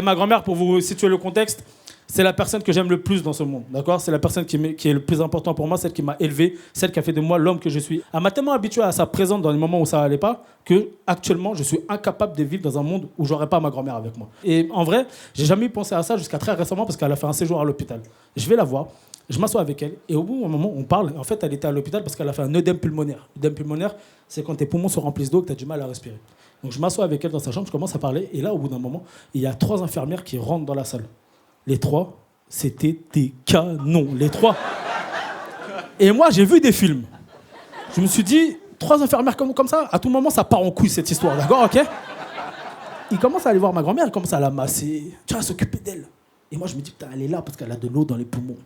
ma grand-mère, pour vous situer le contexte, c'est la personne que j'aime le plus dans ce monde, d'accord? C'est la personne qui est le plus important pour moi, celle qui m'a élevé, celle qui a fait de moi l'homme que je suis. Elle m'a tellement habitué à sa présence dans les moments où ça allait pas, que actuellement, je suis incapable de vivre dans un monde où j'aurais pas ma grand-mère avec moi. Et en vrai, j'ai jamais pensé à ça jusqu'à très récemment parce qu'elle a fait un séjour à l'hôpital. Je vais la voir, je m'assois avec elle, et au bout d'un moment, on parle. En fait, elle était à l'hôpital parce qu'elle a fait un œdème pulmonaire. L'œdème pulmonaire, c'est quand tes poumons se remplissent d'eau et que tu as du mal à respirer. Donc je m'assois avec elle dans sa chambre, je commence à parler, et là, au bout d'un moment, il y a 3 infirmières qui rentrent dans la salle. Les 3, c'était des canons, les 3. Et moi, j'ai vu des films. Je me suis dit, 3 infirmières comme ça, à tout moment, ça part en couille, cette histoire, d'accord, ok? Il commence à aller voir ma grand-mère, il commence à la masser, tu vas s'occuper d'elle. Et moi, je me dis, putain, elle est là parce qu'elle a de l'eau dans les poumons.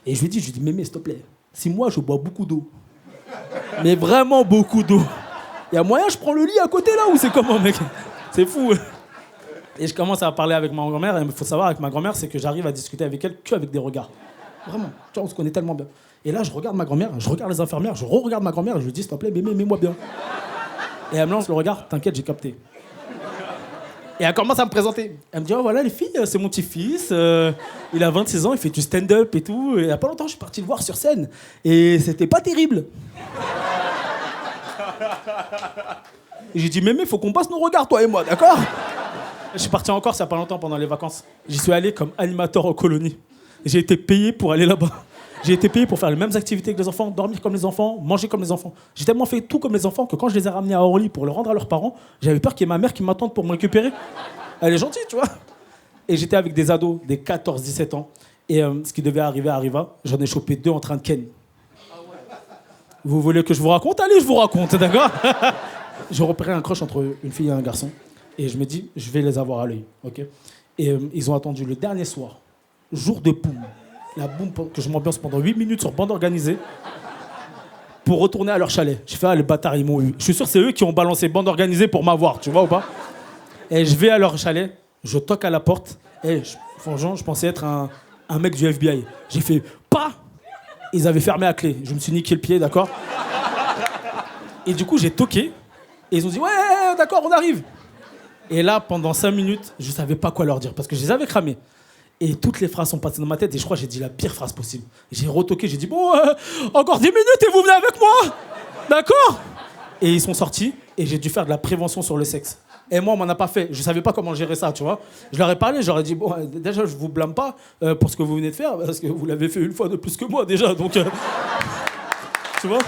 Et je lui dis, mémé, s'il te plaît, si moi, je bois beaucoup d'eau, mais vraiment beaucoup d'eau, il y a moyen, je prends le lit à côté, là, ou c'est comment, mec? C'est fou. Et je commence à parler avec ma grand-mère, et il faut savoir, avec ma grand-mère, c'est que j'arrive à discuter avec elle qu'avec des regards. Vraiment, tu vois, on se connaît tellement bien. Et là, je regarde ma grand-mère, je regarde les infirmières, je re-regarde ma grand-mère, et je lui dis, s'il te plaît, mémé, mets-moi bien. Et elle me lance le regard, t'inquiète, j'ai capté. Et elle commence à me présenter. Elle me dit, oh voilà les filles, c'est mon petit-fils, il a 26 ans, il fait du stand-up et tout. Et il n'y a pas longtemps, je suis parti le voir sur scène. Et c'était pas terrible. Et j'ai dit, mémé, faut qu'on passe nos regards, toi et moi, d'accord? Je suis parti en Corse il n'y a pas longtemps pendant les vacances. J'y suis allé comme animateur en colonie. J'ai été payé pour aller là-bas. J'ai été payé pour faire les mêmes activités que les enfants, dormir comme les enfants, manger comme les enfants. J'ai tellement fait tout comme les enfants que quand je les ai ramenés à Orly pour le rendre à leurs parents, j'avais peur qu'il y ait ma mère qui m'attende pour me récupérer. Elle est gentille, tu vois. Et j'étais avec des ados, des 14-17 ans. Et ce qui devait arriver arriva. J'en ai chopé 2 en train de ken. Vous voulez que je vous raconte? Allez, je vous raconte, d'accord? J'ai repéré un crush entre une fille et un garçon. Et je me dis, je vais les avoir à l'œil, ok? Et ils ont attendu le dernier soir, jour de boum, la boum que je m'ambiance pendant 8 minutes sur bande organisée, pour retourner à leur chalet. J'ai fait, ah, les bâtards, ils m'ont eu. Je suis sûr que c'est eux qui ont balancé bande organisée pour m'avoir, tu vois ou pas? Et je vais à leur chalet, je toque à la porte, et franchement, je pensais être un mec du FBI. J'ai fait, pas! Ils avaient fermé à clé. Je me suis niqué le pied, d'accord? Et du coup, j'ai toqué, et ils ont dit, ouais, d'accord, on arrive. Et là, pendant 5 minutes, je savais pas quoi leur dire, parce que je les avais cramés. Et toutes les phrases sont passées dans ma tête, et je crois que j'ai dit la pire phrase possible. J'ai retoqué, j'ai dit, bon, encore 10 minutes et vous venez avec moi, d'accord? Et ils sont sortis, et j'ai dû faire de la prévention sur le sexe. Et moi, on m'en a pas fait, je savais pas comment gérer ça, tu vois. Je leur ai parlé, je leur ai dit, bon, déjà, je vous blâme pas pour ce que vous venez de faire, parce que vous l'avez fait une fois de plus que moi, déjà, donc... tu vois?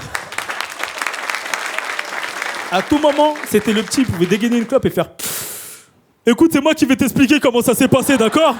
À tout moment, c'était le petit, il pouvait dégainer une clope et faire... Écoute, c'est moi qui vais t'expliquer comment ça s'est passé, d'accord?